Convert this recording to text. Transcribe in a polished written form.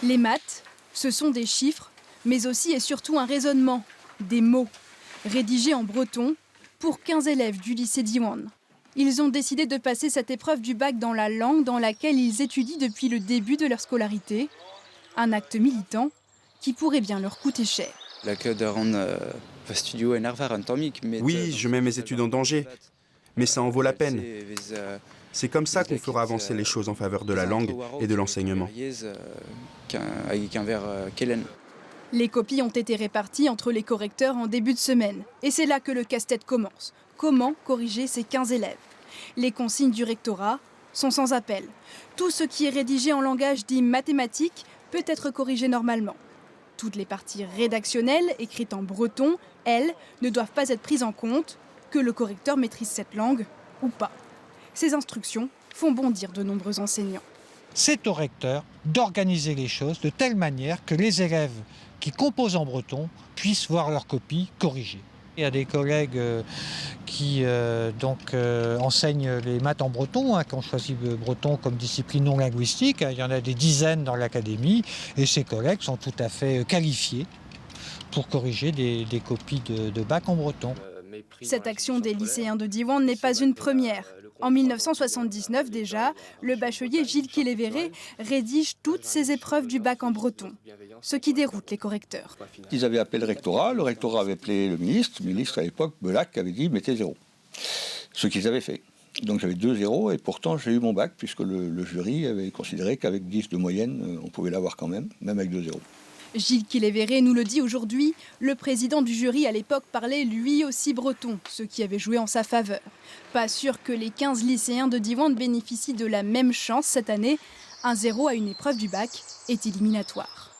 Les maths, ce sont des chiffres, mais aussi et surtout un raisonnement, des mots, rédigés en breton pour 15 élèves du lycée Diwan. Ils ont décidé de passer cette épreuve du bac dans la langue dans laquelle ils étudient depuis le début de leur scolarité. Un acte militant qui pourrait bien leur coûter cher. Oui, je mets mes études en danger, mais ça en vaut la peine. C'est comme ça qu'on fera avancer les choses en faveur de la langue et de l'enseignement. Les copies ont été réparties entre les correcteurs en début de semaine. Et c'est là que le casse-tête commence. Comment corriger ces 15 élèves? Les consignes du rectorat sont sans appel. Tout ce qui est rédigé en langage dit mathématique peut être corrigé normalement. Toutes les parties rédactionnelles, écrites en breton, elles, ne doivent pas être prises en compte, que le correcteur maîtrise cette langue ou pas. Ces instructions font bondir de nombreux enseignants. C'est au recteur d'organiser les choses de telle manière que les élèves qui composent en breton puissent voir leurs copies corrigées. Il y a des collègues qui enseignent les maths en breton, qui ont choisi le breton comme discipline non linguistique. Il y en a des dizaines dans l'académie et ces collègues sont tout à fait qualifiés pour corriger des copies de bac en breton. Cette action des lycéens de Diwan n'est pas une première. En 1979 déjà, le bachelier Gilles Kélévéré rédige toutes ses épreuves du bac en breton, ce qui déroute les correcteurs. Ils avaient appelé le rectorat avait appelé le ministre à l'époque, Belac, avait dit mettez 0. Ce qu'ils avaient fait. Donc j'avais 2 0 et pourtant j'ai eu mon bac puisque le jury avait considéré qu'avec 10 de moyenne, on pouvait l'avoir quand même avec 2 0. Gilles Kélévéré nous le dit aujourd'hui, le président du jury à l'époque parlait lui aussi breton, ce qui avait joué en sa faveur. Pas sûr que les 15 lycéens de Diwan bénéficient de la même chance cette année. Un 0 à une épreuve du bac est éliminatoire.